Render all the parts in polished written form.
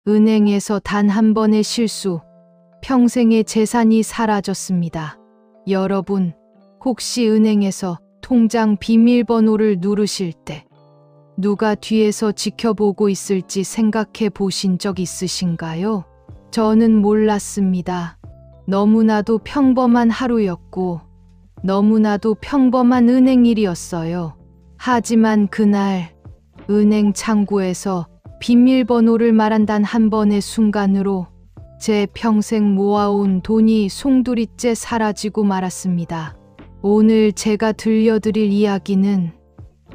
은행에서 단 한 번의 실수, 평생의 재산이 사라졌습니다. 여러분, 혹시 은행에서 통장 비밀번호를 누르실 때 누가 뒤에서 지켜보고 있을지 생각해 보신 적 있으신가요? 저는 몰랐습니다. 너무나도 평범한 하루였고, 너무나도 평범한 은행일이었어요. 하지만 그날, 은행 창구에서 비밀번호를 말한 단 한 번의 순간으로 제 평생 모아온 돈이 송두리째 사라지고 말았습니다. 오늘 제가 들려드릴 이야기는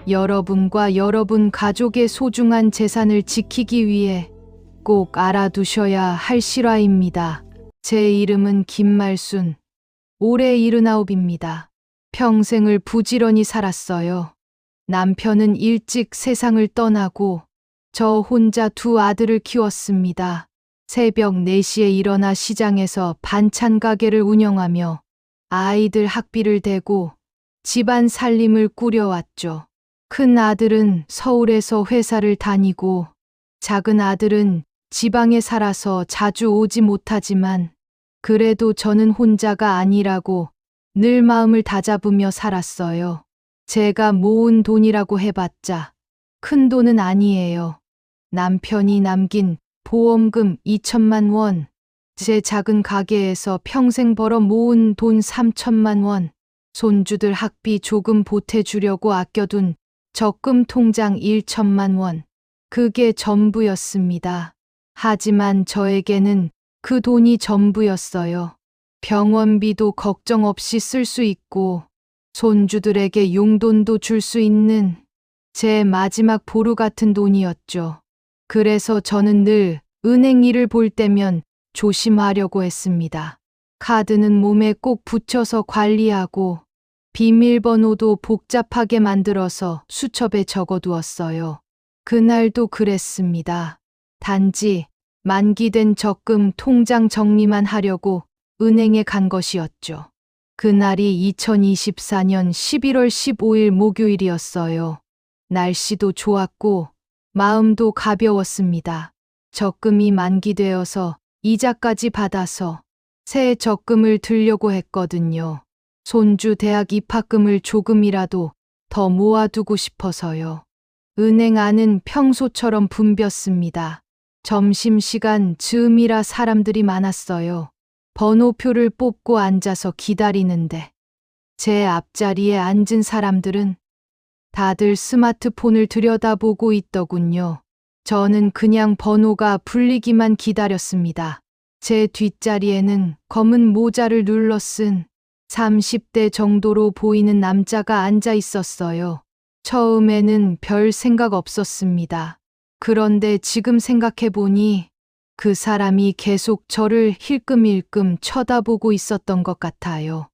여러분과 여러분 가족의 소중한 재산을 지키기 위해 꼭 알아두셔야 할 실화입니다. 제 이름은 김말순, 올해 79입니다. 평생을 부지런히 살았어요. 남편은 일찍 세상을 떠나고 저 혼자 두 아들을 키웠습니다. 새벽 4시에 일어나 시장에서 반찬 가게를 운영하며 아이들 학비를 대고 집안 살림을 꾸려왔죠. 큰 아들은 서울에서 회사를 다니고 작은 아들은 지방에 살아서 자주 오지 못하지만 그래도 저는 혼자가 아니라고 늘 마음을 다잡으며 살았어요. 제가 모은 돈이라고 해봤자 큰 돈은 아니에요. 남편이 남긴 보험금 2천만 원, 제 작은 가게에서 평생 벌어 모은 돈 3천만 원, 손주들 학비 조금 보태주려고 아껴둔 적금 통장 1천만 원. 그게 전부였습니다. 하지만 저에게는 그 돈이 전부였어요. 병원비도 걱정 없이 쓸 수 있고 손주들에게 용돈도 줄 수 있는 제 마지막 보루 같은 돈이었죠. 그래서 저는 늘 은행 일을 볼 때면 조심하려고 했습니다. 카드는 몸에 꼭 붙여서 관리하고 비밀번호도 복잡하게 만들어서 수첩에 적어두었어요. 그날도 그랬습니다. 단지 만기된 적금 통장 정리만 하려고 은행에 간 것이었죠. 그날이 2024년 11월 15일 목요일이었어요. 날씨도 좋았고 마음도 가벼웠습니다. 적금이 만기되어서 이자까지 받아서 새 적금을 들려고 했거든요. 손주 대학 입학금을 조금이라도 더 모아두고 싶어서요. 은행 안은 평소처럼 붐볐습니다. 점심시간 즈음이라 사람들이 많았어요. 번호표를 뽑고 앉아서 기다리는데 제 앞자리에 앉은 사람들은 다들 스마트폰을 들여다보고 있더군요. 저는 그냥 번호가 불리기만 기다렸습니다. 제 뒷자리에는 검은 모자를 눌러 쓴 30대 정도로 보이는 남자가 앉아 있었어요. 처음에는 별 생각 없었습니다. 그런데 지금 생각해보니 그 사람이 계속 저를 힐끔힐끔 쳐다보고 있었던 것 같아요.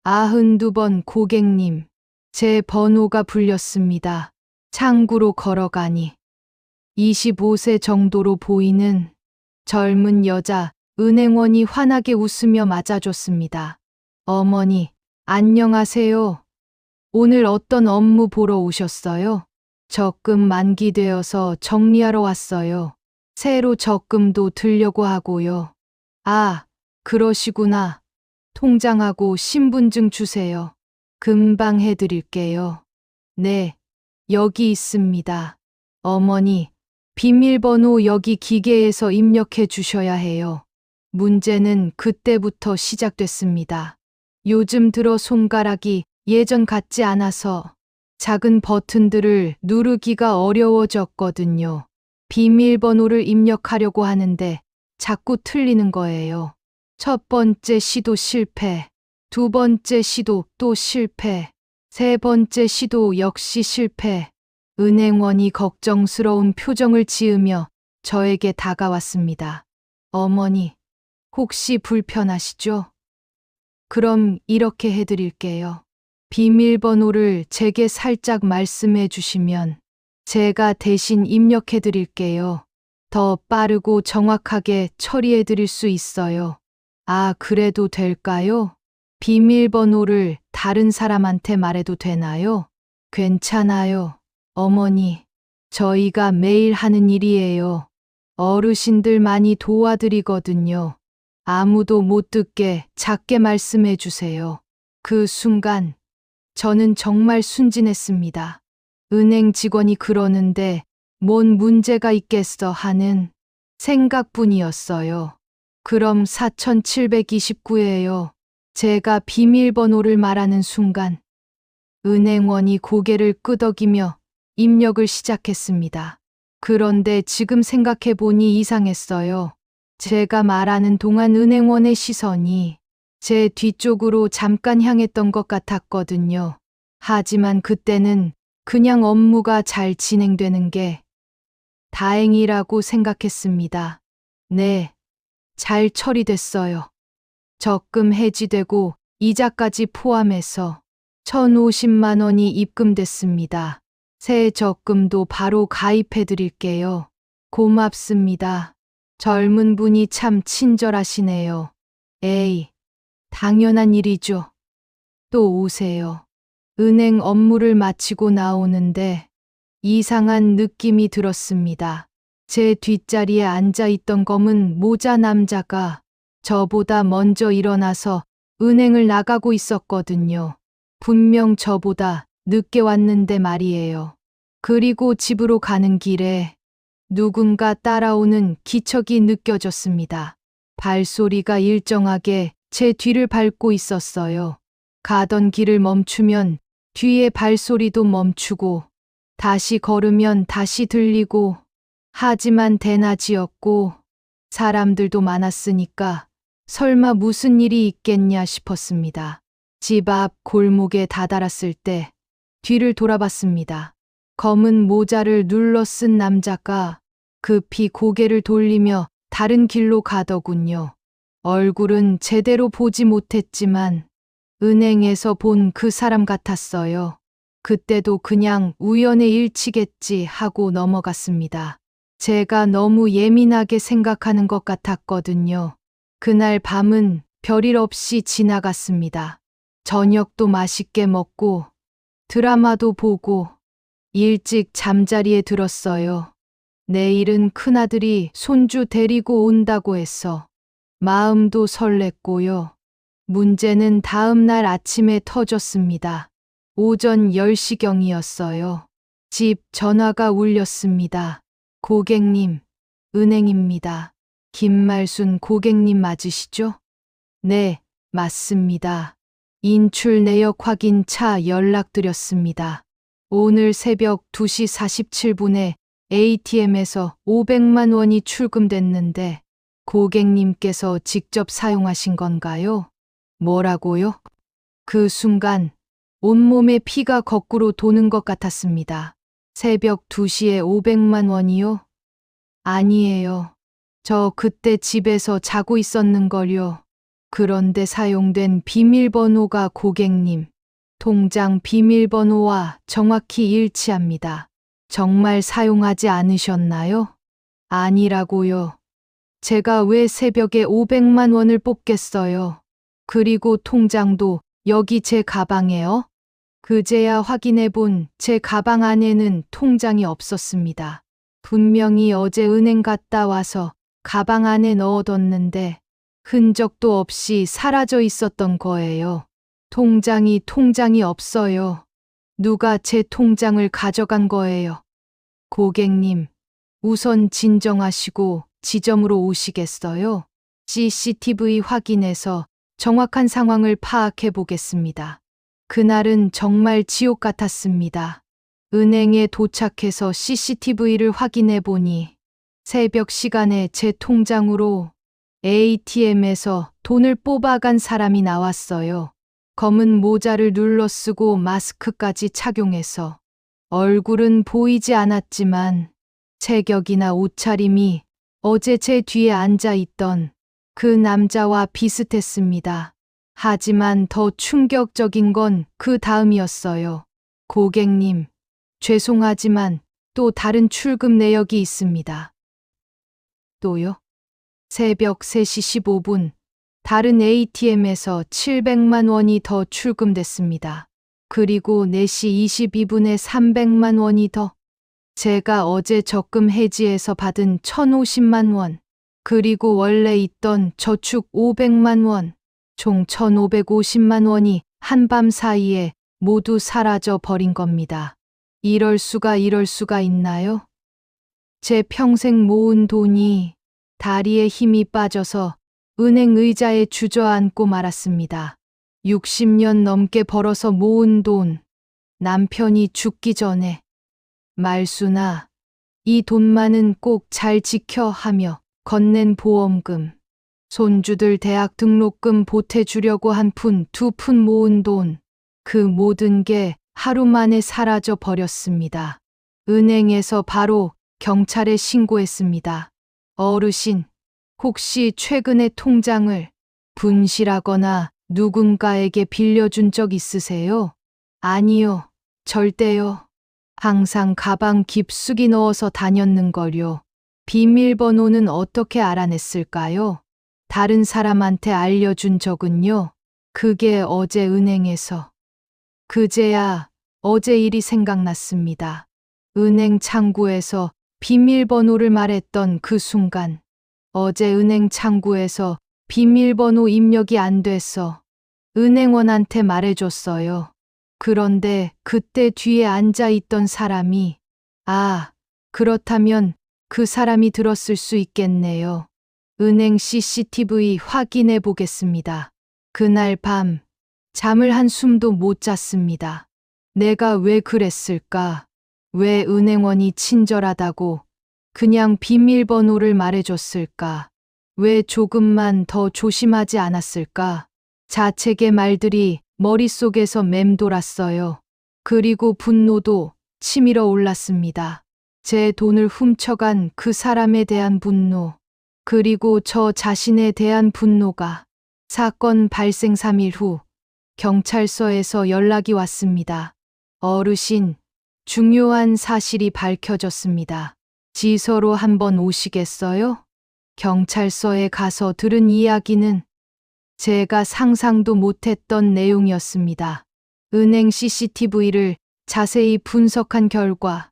92번 고객님, 제 번호가 불렸습니다. 창구로 걸어가니 25세 정도로 보이는 젊은 여자 은행원이 환하게 웃으며 맞아줬습니다. 어머니, 안녕하세요. 오늘 어떤 업무 보러 오셨어요? 적금 만기되어서 정리하러 왔어요. 새로 적금도 들려고 하고요. 아, 그러시구나. 통장하고 신분증 주세요. 금방 해드릴게요. 네, 여기 있습니다. 어머니, 비밀번호 여기 기계에서 입력해 주셔야 해요. 문제는 그때부터 시작됐습니다. 요즘 들어 손가락이 예전 같지 않아서 작은 버튼들을 누르기가 어려워졌거든요. 비밀번호를 입력하려고 하는데 자꾸 틀리는 거예요. 첫 번째 시도 실패, 두 번째 시도 또 실패, 세 번째 시도 역시 실패. 은행원이 걱정스러운 표정을 지으며 저에게 다가왔습니다. 어머니, 혹시 불편하시죠? 그럼 이렇게 해드릴게요. 비밀번호를 제게 살짝 말씀해 주시면 제가 대신 입력해 드릴게요. 더 빠르고 정확하게 처리해 드릴 수 있어요. 아, 그래도 될까요? 비밀번호를 다른 사람한테 말해도 되나요? 괜찮아요. 어머니, 저희가 매일 하는 일이에요. 어르신들 많이 도와드리거든요. 아무도 못 듣게 작게 말씀해 주세요. 그 순간 저는 정말 순진했습니다. 은행 직원이 그러는데 뭔 문제가 있겠어 하는 생각뿐이었어요. 그럼 4729예요. 제가 비밀번호를 말하는 순간 은행원이 고개를 끄덕이며 입력을 시작했습니다. 그런데 지금 생각해 보니 이상했어요. 제가 말하는 동안 은행원의 시선이 제 뒤쪽으로 잠깐 향했던 것 같았거든요. 하지만 그때는 그냥 업무가 잘 진행되는 게 다행이라고 생각했습니다. 네, 잘 처리됐어요. 적금 해지되고 이자까지 포함해서 1,050만 원이 입금됐습니다. 새 적금도 바로 가입해 드릴게요. 고맙습니다. 젊은 분이 참 친절하시네요. 에이, 당연한 일이죠. 또 오세요. 은행 업무를 마치고 나오는데 이상한 느낌이 들었습니다. 제 뒷자리에 앉아 있던 검은 모자 남자가 저보다 먼저 일어나서 은행을 나가고 있었거든요. 분명 저보다 늦게 왔는데 말이에요. 그리고 집으로 가는 길에 누군가 따라오는 기척이 느껴졌습니다. 발소리가 일정하게 제 뒤를 밟고 있었어요. 가던 길을 멈추면 뒤에 발소리도 멈추고 다시 걸으면 다시 들리고 하지만 대낮이었고 사람들도 많았으니까 설마 무슨 일이 있겠냐 싶었습니다. 집 앞 골목에 다다랐을 때 뒤를 돌아봤습니다. 검은 모자를 눌러 쓴 남자가 급히 고개를 돌리며 다른 길로 가더군요. 얼굴은 제대로 보지 못했지만 은행에서 본 그 사람 같았어요. 그때도 그냥 우연의 일치겠지 하고 넘어갔습니다. 제가 너무 예민하게 생각하는 것 같았거든요. 그날 밤은 별일 없이 지나갔습니다. 저녁도 맛있게 먹고 드라마도 보고 일찍 잠자리에 들었어요. 내일은 큰아들이 손주 데리고 온다고 해서 마음도 설렜고요. 문제는 다음 날 아침에 터졌습니다. 오전 10시경이었어요. 집 전화가 울렸습니다. 고객님, 은행입니다. 김말순 고객님 맞으시죠? 네, 맞습니다. 인출 내역 확인차 연락드렸습니다. 오늘 새벽 2시 47분에 ATM에서 500만 원이 출금됐는데 고객님께서 직접 사용하신 건가요? 뭐라고요? 그 순간 온몸에 피가 거꾸로 도는 것 같았습니다. 새벽 2시에 500만 원이요? 아니에요. 저 그때 집에서 자고 있었는걸요. 그런데 사용된 비밀번호가 고객님 통장 비밀번호와 정확히 일치합니다. 정말 사용하지 않으셨나요? 아니라고요. 제가 왜 새벽에 500만 원을 뽑겠어요? 그리고 통장도 여기 제 가방에요? 그제야 확인해 본 제 가방 안에는 통장이 없었습니다. 분명히 어제 은행 갔다 와서 가방 안에 넣어뒀는데 흔적도 없이 사라져 있었던 거예요. 통장이 없어요. 누가 제 통장을 가져간 거예요. 고객님, 우선 진정하시고 지점으로 오시겠어요? CCTV 확인해서 정확한 상황을 파악해 보겠습니다. 그날은 정말 지옥 같았습니다. 은행에 도착해서 CCTV를 확인해 보니 새벽 시간에 제 통장으로 ATM에서 돈을 뽑아간 사람이 나왔어요. 검은 모자를 눌러 쓰고 마스크까지 착용해서 얼굴은 보이지 않았지만 체격이나 옷차림이 어제 제 뒤에 앉아 있던 그 남자와 비슷했습니다. 하지만 더 충격적인 건 그 다음이었어요. 고객님, 죄송하지만 또 다른 출금 내역이 있습니다. 또요? 새벽 3시 15분, 다른 ATM에서 700만 원이 더 출금됐습니다. 그리고 4시 22분에 300만 원이 더. 제가 어제 적금 해지해서 받은 1,050만 원, 그리고 원래 있던 저축 500만 원, 총 1,550만 원이 한밤 사이에 모두 사라져 버린 겁니다. 이럴 수가 있나요? 제 평생 모은 돈이 다리에 힘이 빠져서 은행 의자에 주저앉고 말았습니다. 60년 넘게 벌어서 모은 돈, 남편이 죽기 전에 말수나 이 돈만은 꼭 잘 지켜 하며 건넨 보험금, 손주들 대학 등록금 보태주려고 한 푼, 두 푼 모은 돈, 그 모든 게 하루 만에 사라져 버렸습니다. 은행에서 바로 경찰에 신고했습니다. 어르신, 혹시 최근에 통장을 분실하거나 누군가에게 빌려준 적 있으세요? 아니요, 절대요. 항상 가방 깊숙이 넣어서 다녔는걸요. 비밀번호는 어떻게 알아냈을까요? 다른 사람한테 알려준 적은요? 그게 어제 은행에서. 그제야 어제 일이 생각났습니다. 은행 창구에서 비밀번호를 말했던 그 순간, 어제 은행 창구에서 비밀번호 입력이 안 됐어. 은행원한테 말해줬어요. 그런데 그때 뒤에 앉아 있던 사람이, 그렇다면 그 사람이 들었을 수 있겠네요. 은행 CCTV 확인해 보겠습니다. 그날 밤, 잠을 한숨도 못 잤습니다. 내가 왜 그랬을까? 왜 은행원이 친절하다고 그냥 비밀번호를 말해줬을까? 왜 조금만 더 조심하지 않았을까? 자책의 말들이 머릿속에서 맴돌았어요. 그리고 분노도 치밀어 올랐습니다. 제 돈을 훔쳐간 그 사람에 대한 분노, 그리고 저 자신에 대한 분노가. 사건 발생 3일 후 경찰서에서 연락이 왔습니다. 어르신, 중요한 사실이 밝혀졌습니다. 지서로 한번 오시겠어요? 경찰서에 가서 들은 이야기는 제가 상상도 못했던 내용이었습니다. 은행 CCTV를 자세히 분석한 결과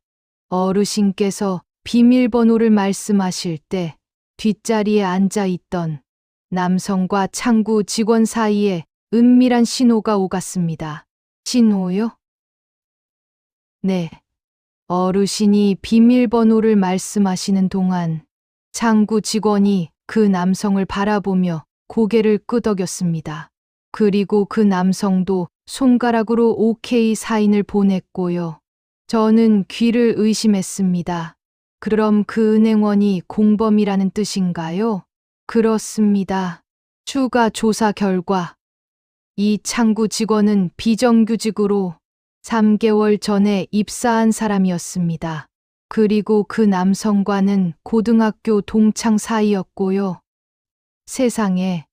어르신께서 비밀번호를 말씀하실 때 뒷자리에 앉아 있던 남성과 창구 직원 사이에 은밀한 신호가 오갔습니다. 신호요? 네. 어르신이 비밀번호를 말씀하시는 동안 창구 직원이 그 남성을 바라보며 고개를 끄덕였습니다. 그리고 그 남성도 손가락으로 OK 사인을 보냈고요. 저는 귀를 의심했습니다. 그럼 그 은행원이 공범이라는 뜻인가요? 그렇습니다. 추가 조사 결과 이 창구 직원은 비정규직으로 3개월 전에 입사한 사람이었습니다. 그리고 그 남성과는 고등학교 동창 사이였고요. 세상에,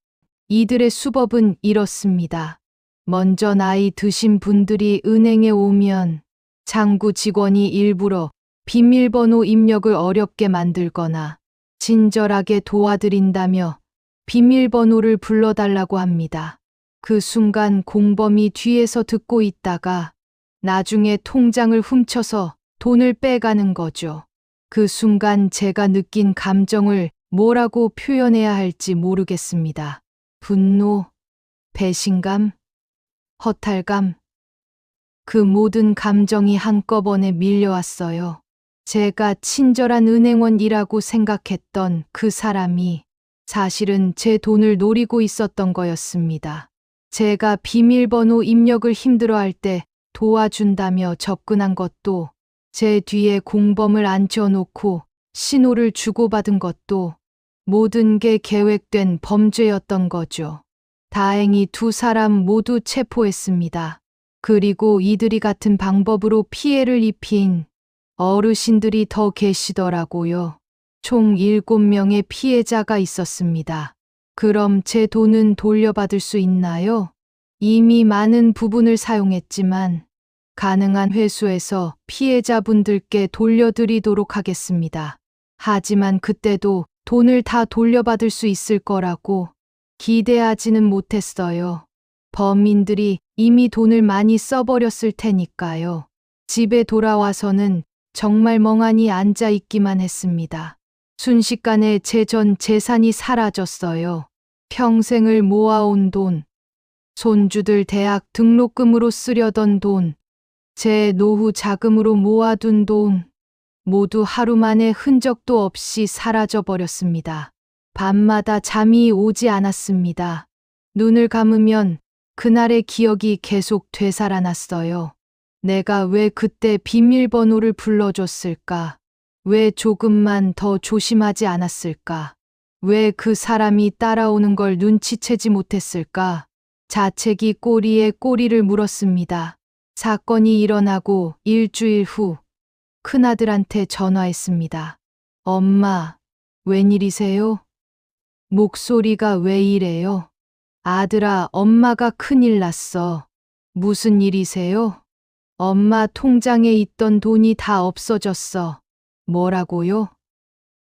이들의 수법은 이렇습니다. 먼저 나이 드신 분들이 은행에 오면 창구 직원이 일부러 비밀번호 입력을 어렵게 만들거나 친절하게 도와드린다며 비밀번호를 불러달라고 합니다. 그 순간 공범이 뒤에서 듣고 있다가 나중에 통장을 훔쳐서 돈을 빼가는 거죠. 그 순간 제가 느낀 감정을 뭐라고 표현해야 할지 모르겠습니다. 분노, 배신감, 허탈감. 그 모든 감정이 한꺼번에 밀려왔어요. 제가 친절한 은행원이라고 생각했던 그 사람이 사실은 제 돈을 노리고 있었던 거였습니다. 제가 비밀번호 입력을 힘들어할 때 도와준다며 접근한 것도, 제 뒤에 공범을 앉혀놓고 신호를 주고받은 것도 모든 게 계획된 범죄였던 거죠. 다행히 두 사람 모두 체포했습니다. 그리고 이들이 같은 방법으로 피해를 입힌 어르신들이 더 계시더라고요. 총 7명의 피해자가 있었습니다. 그럼 제 돈은 돌려받을 수 있나요? 이미 많은 부분을 사용했지만 가능한 회수해서 피해자분들께 돌려드리도록 하겠습니다. 하지만 그때도 돈을 다 돌려받을 수 있을 거라고 기대하지는 못했어요. 범인들이 이미 돈을 많이 써버렸을 테니까요. 집에 돌아와서는 정말 멍하니 앉아 있기만 했습니다. 순식간에 제 전 재산이 사라졌어요. 평생을 모아온 돈, 손주들 대학 등록금으로 쓰려던 돈, 제 노후 자금으로 모아둔 돈, 모두 하루 만에 흔적도 없이 사라져 버렸습니다. 밤마다 잠이 오지 않았습니다. 눈을 감으면 그날의 기억이 계속 되살아났어요. 내가 왜 그때 비밀번호를 불러줬을까? 왜 조금만 더 조심하지 않았을까? 왜 그 사람이 따라오는 걸 눈치채지 못했을까? 자책이 꼬리에 꼬리를 물었습니다. 사건이 일어나고 일주일 후 큰아들한테 전화했습니다. 엄마, 웬일이세요? 목소리가 왜 이래요? 아들아, 엄마가 큰일 났어. 무슨 일이세요? 엄마 통장에 있던 돈이 다 없어졌어. 뭐라고요?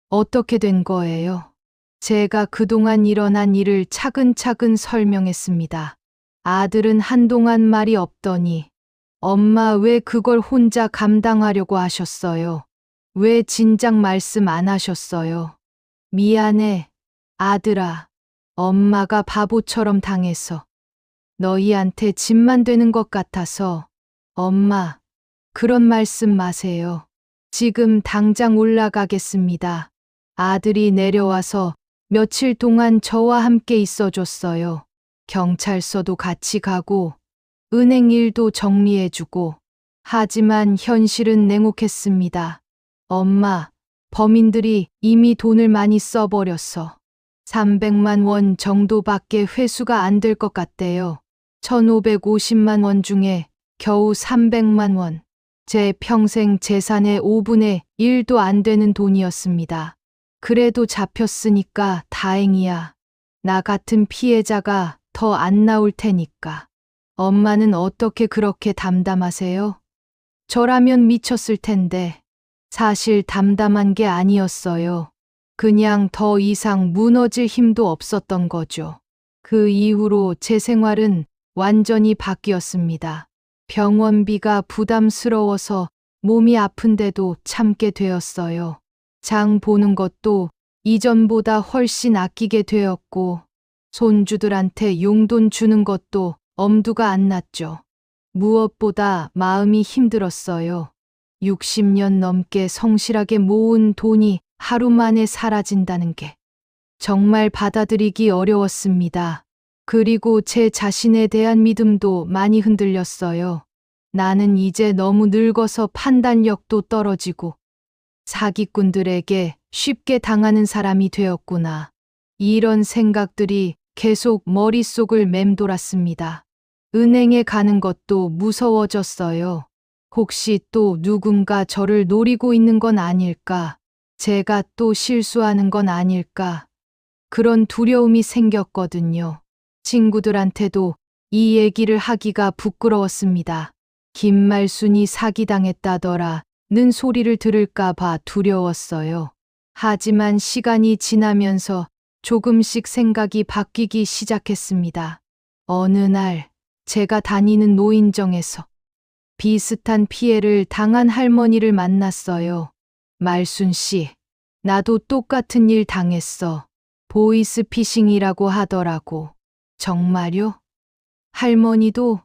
어떻게 된 거예요? 제가 그동안 일어난 일을 차근차근 설명했습니다. 아들은 한동안 말이 없더니 엄마 왜 그걸 혼자 감당하려고 하셨어요? 왜 진작 말씀 안 하셨어요? 미안해, 아들아. 엄마가 바보처럼 당해서 너희한테 짐만 되는 것 같아서. 엄마, 그런 말씀 마세요. 지금 당장 올라가겠습니다. 아들이 내려와서 며칠 동안 저와 함께 있어줬어요. 경찰서도 같이 가고 은행 일도 정리해주고. 하지만 현실은 냉혹했습니다. 엄마, 범인들이 이미 돈을 많이 써버렸어. 300만 원 정도밖에 회수가 안 될 것 같대요. 1,550만 원 중에 겨우 300만 원. 제 평생 재산의 5분의 1도 안 되는 돈이었습니다. 그래도 잡혔으니까 다행이야. 나 같은 피해자가 더 안 나올 테니까. 엄마는 어떻게 그렇게 담담하세요? 저라면 미쳤을 텐데. 사실 담담한 게 아니었어요. 그냥 더 이상 무너질 힘도 없었던 거죠. 그 이후로 제 생활은 완전히 바뀌었습니다. 병원비가 부담스러워서 몸이 아픈데도 참게 되었어요. 장 보는 것도 이전보다 훨씬 아끼게 되었고, 손주들한테 용돈 주는 것도 엄두가 안 났죠. 무엇보다 마음이 힘들었어요. 60년 넘게 성실하게 모은 돈이 하루 만에 사라진다는 게 정말 받아들이기 어려웠습니다. 그리고 제 자신에 대한 믿음도 많이 흔들렸어요. 나는 이제 너무 늙어서 판단력도 떨어지고 사기꾼들에게 쉽게 당하는 사람이 되었구나. 이런 생각들이 계속 머릿속을 맴돌았습니다. 은행에 가는 것도 무서워졌어요. 혹시 또 누군가 저를 노리고 있는 건 아닐까? 제가 또 실수하는 건 아닐까? 그런 두려움이 생겼거든요. 친구들한테도 이 얘기를 하기가 부끄러웠습니다. 김말순이 사기당했다더라 는 소리를 들을까봐 두려웠어요. 하지만 시간이 지나면서 조금씩 생각이 바뀌기 시작했습니다. 어느 날 제가 다니는 노인정에서 비슷한 피해를 당한 할머니를 만났어요. 말순 씨, 나도 똑같은 일 당했어. 보이스피싱이라고 하더라고. 정말요? 할머니도?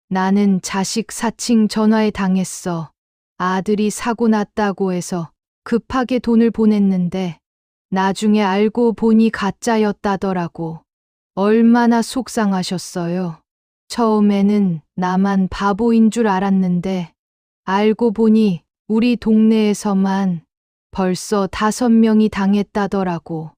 나는 자식 사칭 전화에 당했어. 아들이 사고 났다고 해서 급하게 돈을 보냈는데 나중에 알고 보니 가짜였다더라고. 얼마나 속상하셨어요. 처음에는 나만 바보인 줄 알았는데 알고 보니 우리 동네에서만 벌써 5명이 당했다더라고.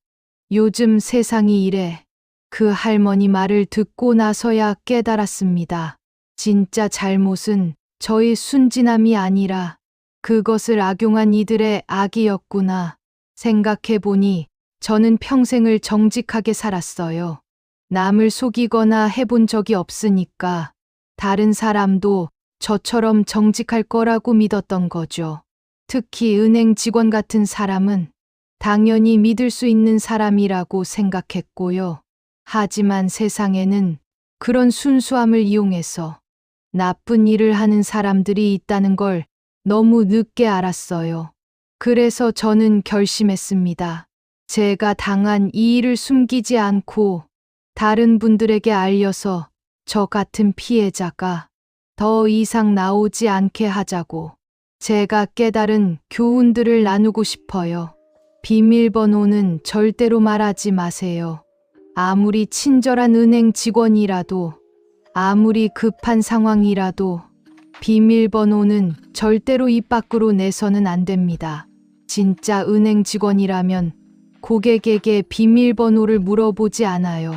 요즘 세상이 이래. 그 할머니 말을 듣고 나서야 깨달았습니다. 진짜 잘못은 저의 순진함이 아니라 그것을 악용한 이들의 악이었구나. 생각해보니 저는 평생을 정직하게 살았어요. 남을 속이거나 해본 적이 없으니까 다른 사람도 저처럼 정직할 거라고 믿었던 거죠. 특히 은행 직원 같은 사람은 당연히 믿을 수 있는 사람이라고 생각했고요. 하지만 세상에는 그런 순수함을 이용해서 나쁜 일을 하는 사람들이 있다는 걸 너무 늦게 알았어요. 그래서 저는 결심했습니다. 제가 당한 이 일을 숨기지 않고 다른 분들에게 알려서 저 같은 피해자가 더 이상 나오지 않게 하자고. 제가 깨달은 교훈들을 나누고 싶어요. 비밀번호는 절대로 말하지 마세요. 아무리 친절한 은행 직원이라도, 아무리 급한 상황이라도 비밀번호는 절대로 입 밖으로 내서는 안 됩니다. 진짜 은행 직원이라면 고객에게 비밀번호를 물어보지 않아요.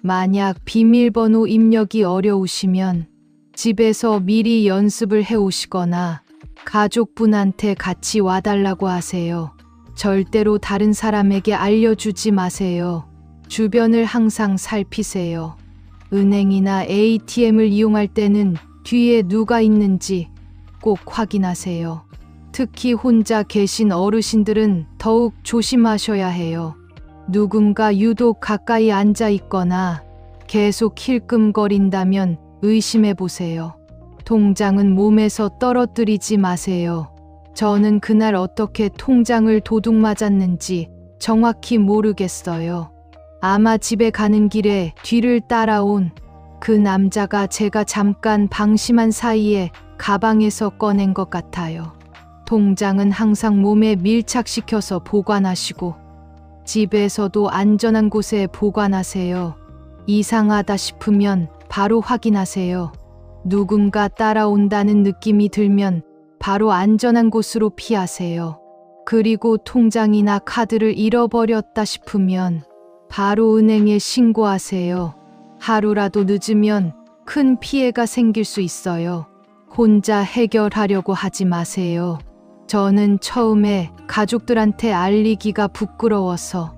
만약 비밀번호 입력이 어려우시면 집에서 미리 연습을 해오시거나 가족분한테 같이 와달라고 하세요. 절대로 다른 사람에게 알려주지 마세요. 주변을 항상 살피세요. 은행이나 ATM을 이용할 때는 뒤에 누가 있는지 꼭 확인하세요. 특히 혼자 계신 어르신들은 더욱 조심하셔야 해요. 누군가 유독 가까이 앉아 있거나 계속 힐끔거린다면 의심해 보세요. 통장은 몸에서 떨어뜨리지 마세요. 저는 그날 어떻게 통장을 도둑 맞았는지 정확히 모르겠어요. 아마 집에 가는 길에 뒤를 따라온 그 남자가 제가 잠깐 방심한 사이에 가방에서 꺼낸 것 같아요. 통장은 항상 몸에 밀착시켜서 보관하시고 집에서도 안전한 곳에 보관하세요. 이상하다 싶으면 바로 확인하세요. 누군가 따라온다는 느낌이 들면 바로 안전한 곳으로 피하세요. 그리고 통장이나 카드를 잃어버렸다 싶으면 바로 은행에 신고하세요. 하루라도 늦으면 큰 피해가 생길 수 있어요. 혼자 해결하려고 하지 마세요. 저는 처음에 가족들한테 알리기가 부끄러워서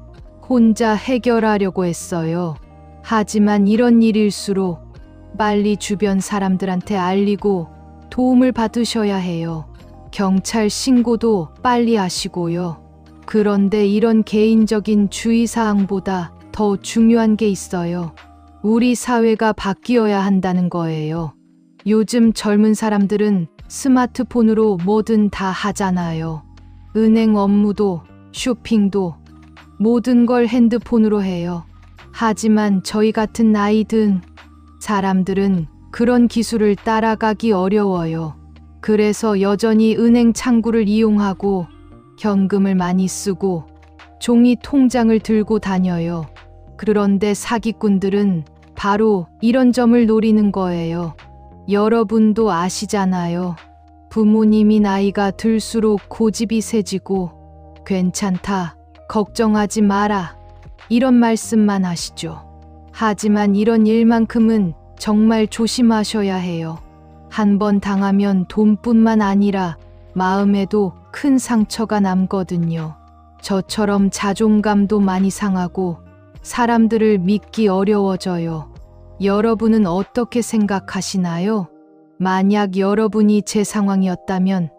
혼자 해결하려고 했어요. 하지만 이런 일일수록 빨리 주변 사람들한테 알리고 도움을 받으셔야 해요. 경찰 신고도 빨리 하시고요. 그런데 이런 개인적인 주의사항보다 더 중요한 게 있어요. 우리 사회가 바뀌어야 한다는 거예요. 요즘 젊은 사람들은 스마트폰으로 뭐든 다 하잖아요. 은행 업무도, 쇼핑도, 모든 걸 핸드폰으로 해요. 하지만 저희 같은 나이 든 사람들은 그런 기술을 따라가기 어려워요. 그래서 여전히 은행 창구를 이용하고 현금을 많이 쓰고 종이 통장을 들고 다녀요. 그런데 사기꾼들은 바로 이런 점을 노리는 거예요. 여러분도 아시잖아요. 부모님이 나이가 들수록 고집이 세지고 괜찮다, 걱정하지 마라 이런 말씀만 하시죠. 하지만 이런 일만큼은 정말 조심하셔야 해요. 한 번 당하면 돈뿐만 아니라 마음에도 큰 상처가 남거든요. 저처럼 자존감도 많이 상하고 사람들을 믿기 어려워져요. 여러분은 어떻게 생각하시나요? 만약 여러분이 제 상황이었다면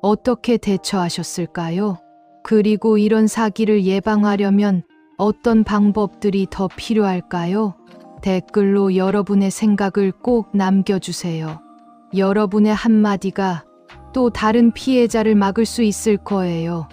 어떻게 대처하셨을까요? 그리고 이런 사기를 예방하려면 어떤 방법들이 더 필요할까요? 댓글로 여러분의 생각을 꼭 남겨주세요. 여러분의 한마디가 또 다른 피해자를 막을 수 있을 거예요.